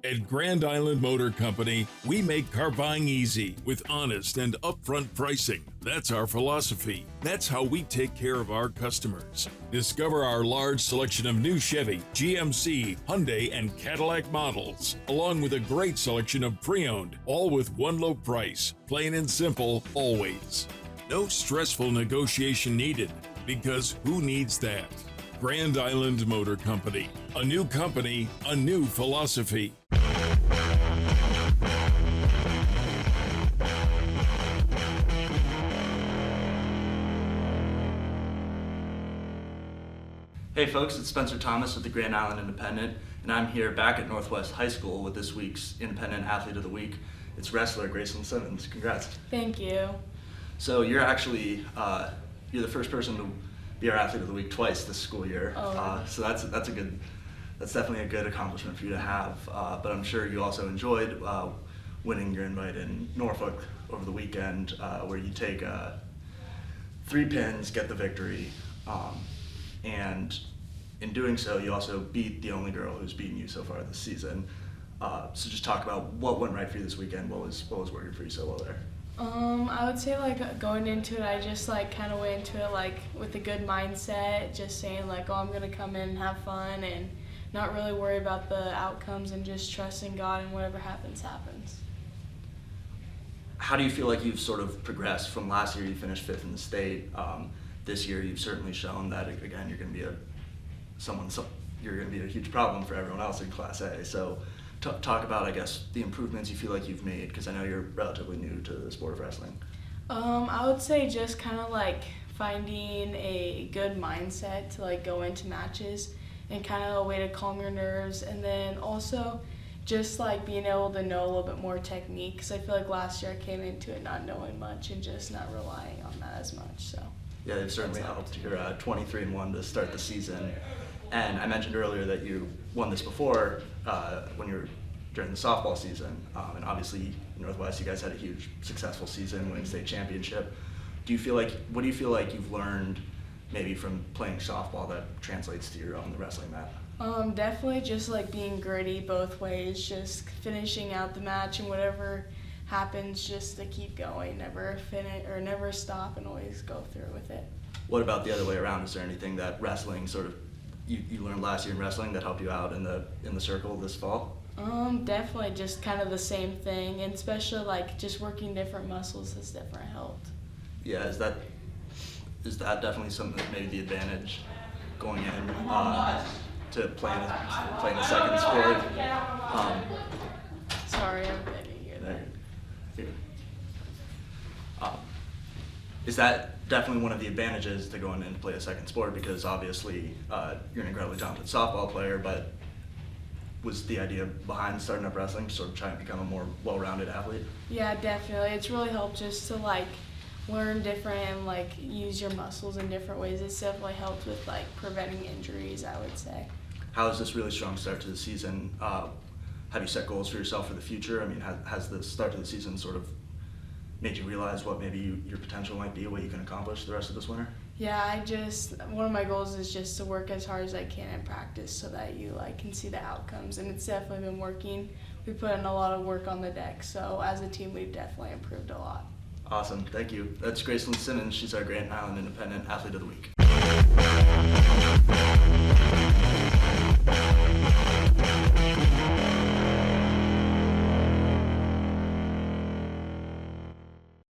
At Grand Island Motor Company, we make car buying easy with honest and upfront pricing. That's our philosophy. That's how we take care of our customers. Discover our large selection of new Chevy, GMC, Hyundai, and Cadillac models, along with a great selection of pre-owned, all with one low price. Plain and simple, always. No stressful negotiation needed, because who needs that? Grand Island Motor Company. A new company, a new philosophy. Hey folks, it's Spencer Thomas with the Grand Island Independent, and I'm here back at Northwest High School with this week's Independent Athlete of the Week. It's wrestler Graclyn Simmons. Congrats. Thank you. So you're actually, you're the first person to be our Athlete of the Week twice this school year. Oh. So that's definitely a good accomplishment for you to have. But I'm sure you also enjoyed winning your invite in Norfolk over the weekend, where you take 3 pins, get the victory. And in doing so, you also beat the only girl who's beaten you so far this season. So just talk about what went right for you this weekend. What was working for you so well there? I would say going into it, I just kind of went into it with a good mindset, just saying oh, I'm gonna come in and have fun and not really worry about the outcomes and just trusting God and whatever happens, happens. How do you feel like you've sort of progressed from last year? You finished 5th in the state. This year, you've certainly shown that again you're going to be you're going to be a huge problem for everyone else in Class A. So, talk about the improvements you feel like you've made, because I know you're relatively new to the sport of wrestling. I would say just kind of finding a good mindset to go into matches and kind of a way to calm your nerves, and then also just being able to know a little bit more technique, because I feel like last year I came into it not knowing much and just not relying on that as much. So. Yeah, they've certainly helped. You're 23-1 to start the season, and I mentioned earlier that you won this before when you were during the softball season, and obviously Northwest, you guys had a huge successful season, winning state championship. What do you feel like you've learned maybe from playing softball that translates to your own the wrestling mat? Definitely just being gritty both ways, just finishing out the match and whatever happens, just to keep going, never finish or never stop, and always go through with it. What about the other way around? Is there anything that wrestling you learned last year in wrestling that helped you out in the circle this fall? Definitely just kind of the same thing, and especially just working different muscles has definitely helped. Yeah, is that definitely something that maybe the advantage going in to playing a second sport? Sorry, I'm getting you there. Is that definitely one of the advantages to going in to play a second sport? Because obviously you're an incredibly talented softball player, but was the idea behind starting up wrestling to sort of try and become a more well-rounded athlete? Yeah, definitely. It's really helped just to learn different and use your muscles in different ways. It's definitely helped with preventing injuries, I would say. How is this really strong start to the season? Have you set goals for yourself for the future? I mean, has the start to the season sort of made you realize what maybe your potential might be, what you can accomplish the rest of this winter? Yeah, one of my goals is just to work as hard as I can in practice so that you can see the outcomes, and it's definitely been working. We put in a lot of work on the deck, so as a team we've definitely improved a lot. Awesome, thank you. That's Graclyn Simmons. She's our Grand Island Independent Athlete of the Week.